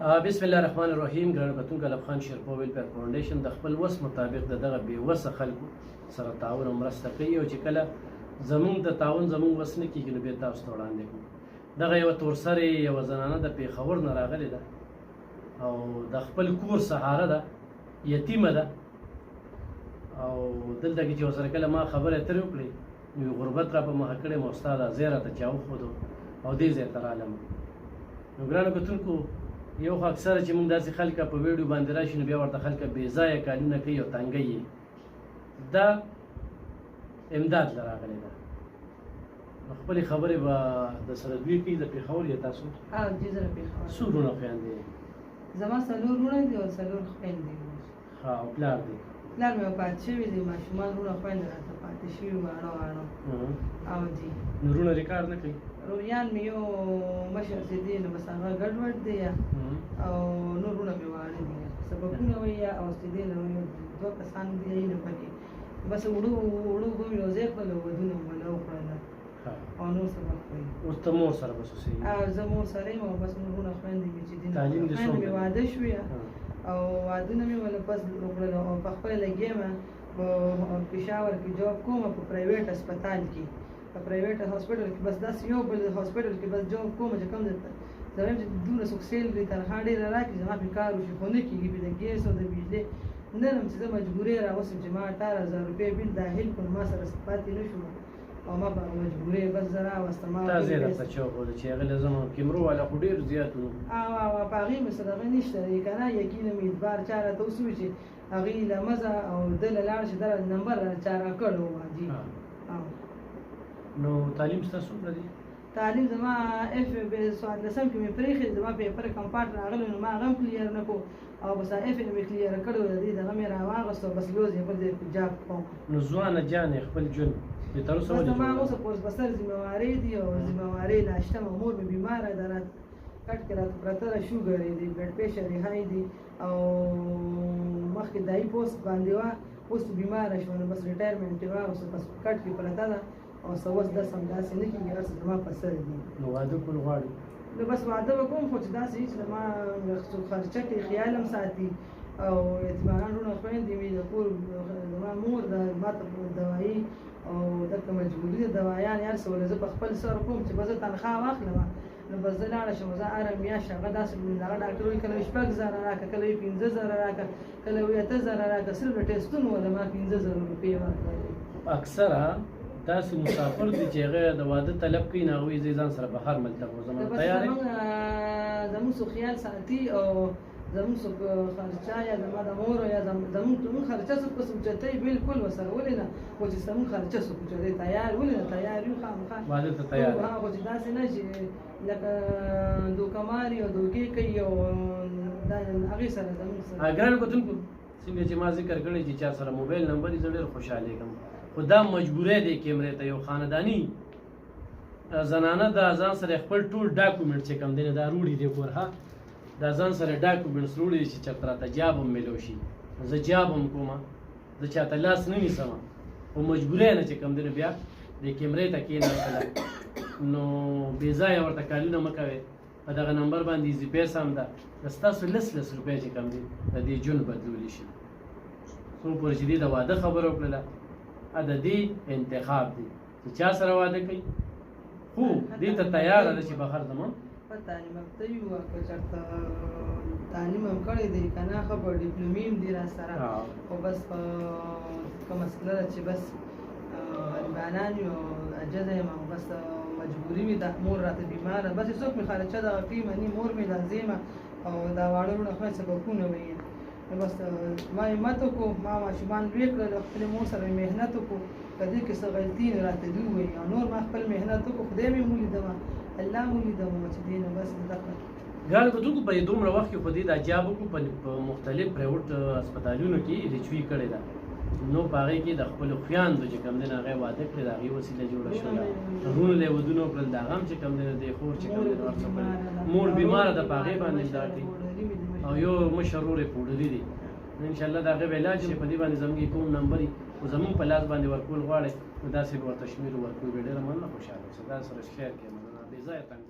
بسم الله الرحمن الرحیم. ګرانو کتونکو، الف خان شیرپور ویلفیر فاونډیشن د خپل وس مطابق دغه بې وسه خلکو سره تعاون او مرسته کوي، او چې کله زمونږ د تعاون زمونږ وس نه کېږي نو بیا تاسو ته وړاندې کوو. دغه یوه تورسرې یوه زنانه د پېښور نه راغلې ده او د خپل کور سهاره ده، یتیمه ده، او دلته کې چې ورسره کله ما خبرې اترې وکړې نو غربت را په مخه کړې ما ستا دا ځای راته چا وښودو او دې ځای ته رالم. نو ګرانو کتونکو، یو خو اکثره چې موږ داسې خلک په ویډیو باندې راشي نو بیا ورته خلک بې ځایه کارونه کوي او تنګی یې. دا امداد له راغلی ده. نو خپلې خبرې به درسره دوی کوي. د پېښور یې تاسو؟ جی زه له پېښور. څو وروڼه خویندې؟ زما 4 وروڼه دي او 4 خویندې دي. ښه، او پلار دی؟ پلار مې وفات شوي دي، ماشومان وروڼه خویندې راته پاتې شوي واړه واړه. او جی نو وروڼه دې کار نه کوي؟ روریان مې یو مشر چې دی نو بس هغه ګډوډ دی او نور وروڼه مې واړه دي، سبقونه وایي او چې دی نو 2 کسان دي نو پکې بس وړو به مې یو ځای کړل او ودونه مې ولا وکړل او نور سبق وایي. اوس ته مور سره بس اوسېږي؟ زه مور سره یم او بس نور وروڼه خویندې مې چې دي تعلیم دې څومره مې واده شوې او وادونه مې ولا بس وکړل او په خپله لګېم په پېښور کې جاب کوم په پرایویټ هسپتال کې، په پرایویټ هاسپټل کې بس داسې یو بل هاسپټل کې بس جاب کوم چې کوم درته زه وایم چې دومره څوک سیلري تنخوا ډېره راکړي زما پرې کار وشي، خو نه کېږي. پرې د ګیس او د بجلۍ نه یم چې زه مجبورۍ راوستم چې ما 18,000 روپۍ بل داخل کړو، ما سره پاتې نه شوم او ما په مجبورۍ بس زه راوستم. تا ځای راته چا وښوده چې هغه له زما کیمرو والا خو ډېر زیات وو؟ په هغې مې څه دغه نشته دی که نه، یقینا مې اعتبار چا راته اوس ووایي چې هغې له مزه او ده له لاړ شي دغه نمبر چا راکړی وو. جي نو تعلیم ستا څومره دی؟ تعلیم زما اف 14 کې مې پرېښې، زما پیپر کمپاټ راغلی نو ما هغه هم کلیر نه کړو او بس اف مې کلیر کړی د دې دغه مې راواغېستو بس یو ځای بل ځای جاب کوم. نو ځوانه جانې خپل ژوند دې تر اوسه ولې زما اوس پوس بسر ذمهوارۍ دي او ذمهوارۍ ناشته مور مې بیماره ده، راته کټ کې راته پرته ده، شوګر یې دی، بلډ پریشر یې های دی او مخکې دایي پوسټ باندې وه، اوس بیماره شوه نو بس ریټایرمنټ یې واغېستو، بس کټ کې پرته ده او څه اوس داسې همداسې نه کېږي، هر څه زما په سر دي. نو واده کول غواړي؟ نو بس واده به کوم خو چې داسې هېڅ زما خرچه کې خیال هم ساتي او یتیمانان وروڼه خویندې مې د کور زما مور ده، ما ته دوایي او دلته مجبوري ده دوایان هر څه ولا زه په خپل سر کوم چې به زه تنخوا واخلم نو بس زه لاړه شم، زه هره میاشت هغه داسې هغه ډاکټر وایي کله 6,000 راکړه، کله 15,000 راکړه، کله 8,000 راکړه، صرف د ټیسټونو ولا ما 15,000 روپۍ ورکړلې. اکثره داسې مسافر دي چې هغه د واده طلب کوي نو هغوی زه ځان سره بهر ملته وځم. تیار یې؟ زموږ څو خیال ساتي او زموږ څو خرچه یا زما د مور یا زموږ خرچه څه په سوچتۍ بالکل ورسره ولې نه، خو چې زموږ خرچه څه کوچدی تیار ولې نه تیار یو خامخا واده ته تیار یو. خو چې داسې نه چې لکه دوکماري او دوکې کوي او دا هغې سره زموږ سره. ګرانو کتونکو، څنګه چې ما ذکر کړی چې چا سره موبایل نمبر یې زه ډېر خوشحالېږم، خو دا مجبوری دی کیمرې ته یو خانداني زنانه دا ځان سره خپل ټول ډاکومنټ چې کوم دی دا روړي دی کور ها، دا ځان سره ډاکومنټس روړي دي چې چېرته راته جاب هم میلو شي، زه جاب هم کومه، زه چاته لاس نه نیسم، خو مجبوری نه چې کوم دی نو بیا د کیمرې ته کېناستله نو بې ځایه ورته کالونه مه کوئ. په دغه نمبر باندې ایزي پیسه هم ده، د ستاسو 10 روپۍ چې کوم دي د دې ژوند بدلولی شي. څو پورې چې دې د واده خبره وکړله د دې انتخاب دی چې چا سره واده کوي، خو دې ته تیاره ده چې بهر ځم. په تعلیم یافته یو که چېرته تعلیم هم کړی دی که نه ښه په ډیپلومي هم دي را سره، خو بس په کومه مسله ده چې بس غریبانان یو عجزه یم او بس مجبوري مې ده، مور راته بیماره، بس څوک مې خارچه دغه کوي مني، مور مې لازمه او دا واړه وروڼه خویند سبقونه ویل نو بس ما همت وکړو، ما ماشومان لوی کړل، خپلې مور سره مې محنت وکړو، په دې کې څه غلطي نه راته دوی وایي او نور ما خپل محنت وکړو، خدای مې مو لیدمه، الله مو لیدمه چې دی نو بس دغه. ګرانو کتونکو، په دومره وخت کې خو دې دا جاب وکړو په مختلف پرایوټ هسپتالونو کې ریچوي کړې ده، نو په هغې کې د خپلو خویندو چې کوم دی نو هغې واده کړې، د هغې وسیله جوړه شوله، وروڼو له یې ودونه وکړل، د هغه هم چې کوم دی نو د خور چې کوم دی نو هر څه کړل، مور بیماره ده په هغې باندې دا کوي او یو مشر ورور یې پوډري دی، انشاءالله د هغې به علاج شي. په دې باندې زموږ کوم نمبر یي خو زموږ په لاس باندې ورکول غواړئ نو داسې به ورته شمېر ورکوو، بیا ډېره مننه، خوشحاله اوسئ. دا سره شیر کړئ، مننه، بې ځایه تنګ